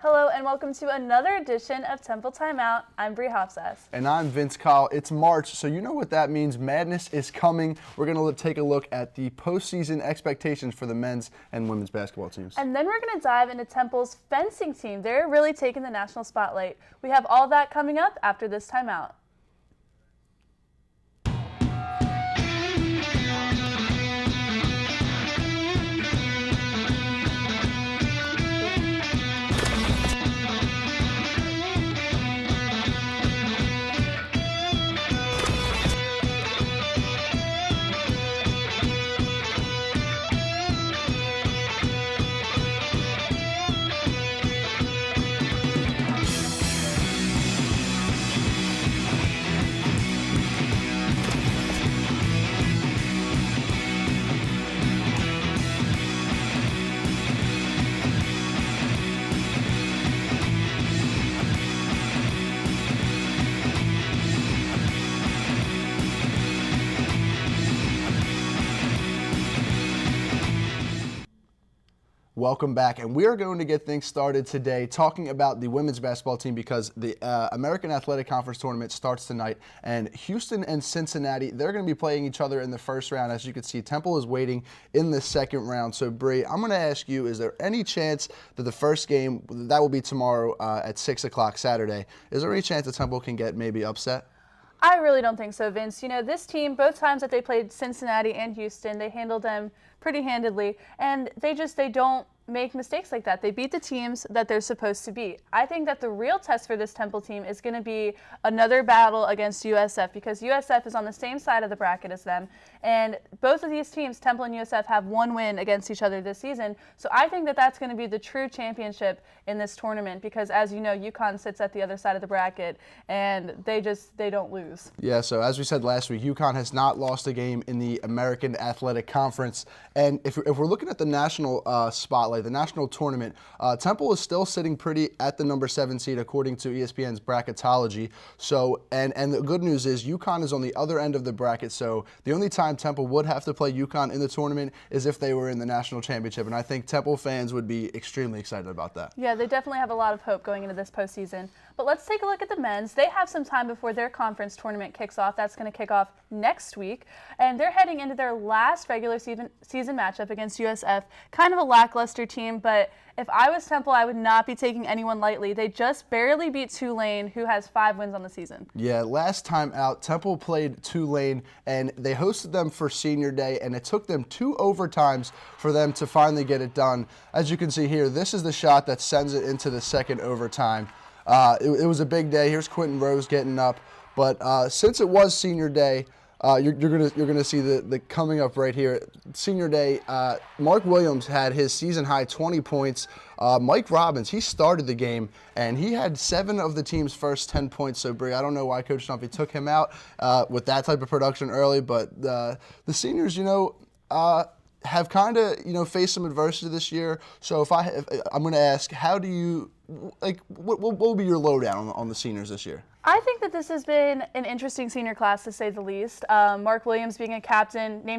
Hello and welcome to another edition of Temple Timeout. I'm Hofsass. And I'm Coll. It's March, so you know what that means. Madness is coming. We're going to take a look at the postseason expectations for the men's and women's basketball teams. And then we're going to dive into Temple's fencing team. They're really taking the national spotlight. We have all that coming up after this timeout. Welcome back, and we are going to get things started today talking about the women's basketball team because the American Athletic Conference tournament starts tonight, and Houston and Cincinnati, they're going to be playing each other in the first round. As you can see, Temple is waiting in the second round. So, Bree, I'm going to ask you, is there any chance that the first game, that will be tomorrow at 6 o'clock Saturday, is there any chance that Temple can get maybe upset? I really don't think so, Vince. You know, this team, both times that they played Cincinnati and Houston, they handled them pretty handedly, and they don't make mistakes like that. They beat the teams that they're supposed to beat. I think that the real test for this Temple team is going to be another battle against USF because USF is on the same side of the bracket as them, and both of these teams, Temple and USF, have one win against each other this season. So I think that that's going to be the true championship in this tournament because, as you know, UConn sits at the other side of the bracket, and they don't lose. Yeah, so as we said last week, UConn has not lost a game in the American Athletic Conference, and if we're looking at the national spotlight, the national tournament, Temple is still sitting pretty at the number 7 seed according to ESPN's bracketology. So, and the good news is UConn is on the other end of the bracket. So the only time Temple would have to play UConn in the tournament is if they were in the national championship. And I think Temple fans would be extremely excited about that. Yeah, they definitely have a lot of hope going into this postseason. But let's take a look at the men's. They have some time before their conference tournament kicks off. That's going to kick off next week. And they're heading into their last regular season matchup against USF. Kind of a lackluster team, but if I was Temple, I would not be taking anyone lightly. They just barely beat Tulane, who has 5 wins on the season. Yeah, last time out, Temple played Tulane, and they hosted them for Senior Day, and it took them 2 overtimes for them to finally get it done. As you can see here, this is the shot that sends it into the second overtime. It was a big day. Here's Quentin Rose getting up. But since it was Senior Day, you're gonna see the coming up right here. Senior Day, Mark Williams had his season high 20 points. Mike Robbins, he started the game, and he had 7 of the team's first 10 points. So, Bree, I don't know why Coach Stumpy took him out with that type of production early, but the seniors, have kind of, faced some adversity this year. So if I'm going to ask, how do you, what will be your lowdown on the seniors this year? I think that this has been an interesting senior class, to say the least. Mark Williams being named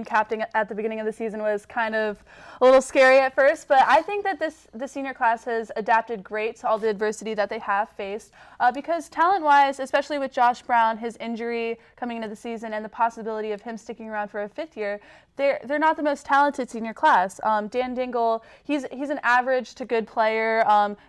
captain at the beginning of the season was kind of a little scary at first, but I think that the senior class has adapted great to all the adversity that they have faced because talent-wise, especially with Josh Brown, his injury coming into the season and the possibility of him sticking around for a 5th year, they're not the most talented senior class. Dan Dingle, he's an average to good player,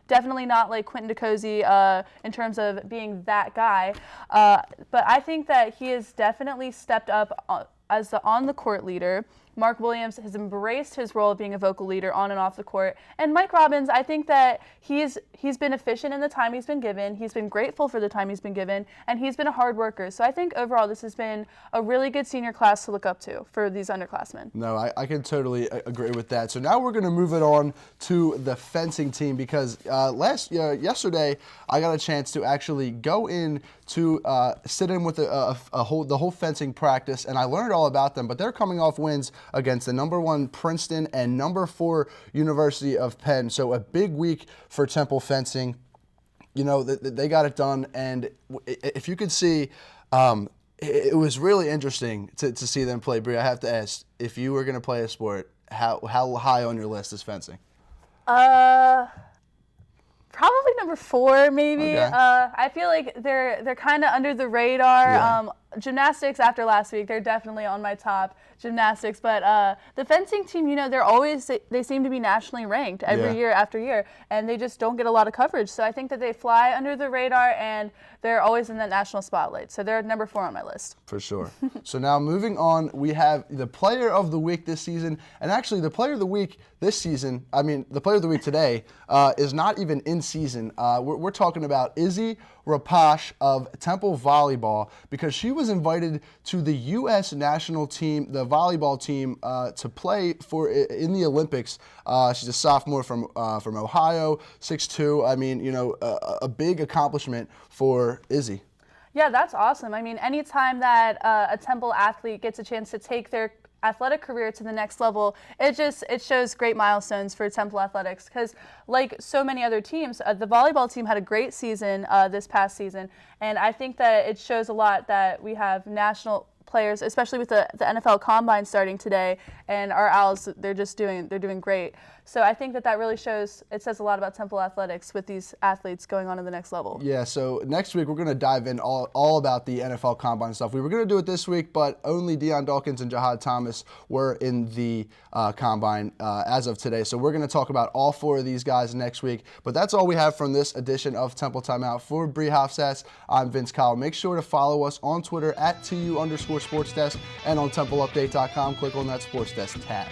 definitely not like Quentin DeCozy in terms of being that guy. But I think that he has definitely stepped up as the on-the-court leader. Mark Williams has embraced his role of being a vocal leader on and off the court. And Mike Robbins, I think that he's been efficient in the time he's been given. He's been grateful for the time he's been given, and he's been a hard worker. So I think overall this has been a really good senior class to look up to for these underclassmen. No, I can totally agree with that. So now we're going to move it on to the fencing team because yesterday I got a chance to actually go in to sit in with the whole fencing practice, and I learned all about them. But they're coming off wins against the number 1 Princeton and number 4 University of Penn. So a big week for Temple fencing. They got it done, and if you could see, it was really interesting to see them play. Bree, I have to ask, if you were going to play a sport, how high on your list is fencing? Probably number 4 maybe. Okay. I feel like they're kind of under the radar. Yeah. Gymnastics after last week, they're definitely on my top. Gymnastics, but the fencing team, they seem to be nationally ranked every year after year, and they just don't get a lot of coverage. So I think that they fly under the radar, and they're always in that national spotlight. So they're number 4 on my list. For sure. So now moving on, we have the player of the week this season, and actually the player of the week this season, the player of the week today is not even in season. We're talking about Izzy Rapacz of Temple Volleyball, because she was invited to the U.S. national team, the volleyball team, to play in the Olympics. She's a sophomore from Ohio, 6'2". A big accomplishment for Izzy. Yeah, that's awesome. Anytime that a Temple athlete gets a chance to take their athletic career to the next level, it shows great milestones for Temple athletics, because like so many other teams, the volleyball team had a great season this past season, and I think that it shows a lot that we have national players, especially with the NFL Combine starting today, and our Owls, they're doing great. So I think that really says a lot about Temple athletics with these athletes going on to the next level. Yeah, so next week we're going to dive in all about the NFL Combine stuff. We were going to do it this week, but only Deion Dawkins and Jahad Thomas were in the Combine as of today. So we're going to talk about all 4 of these guys next week. But that's all we have from this edition of Temple Timeout. For Bree Hofsass, I'm Vince Coll. Make sure to follow us on Twitter at @TU_SportsDesk and on TempleUpdate.com. Click on that Sports Desk tab.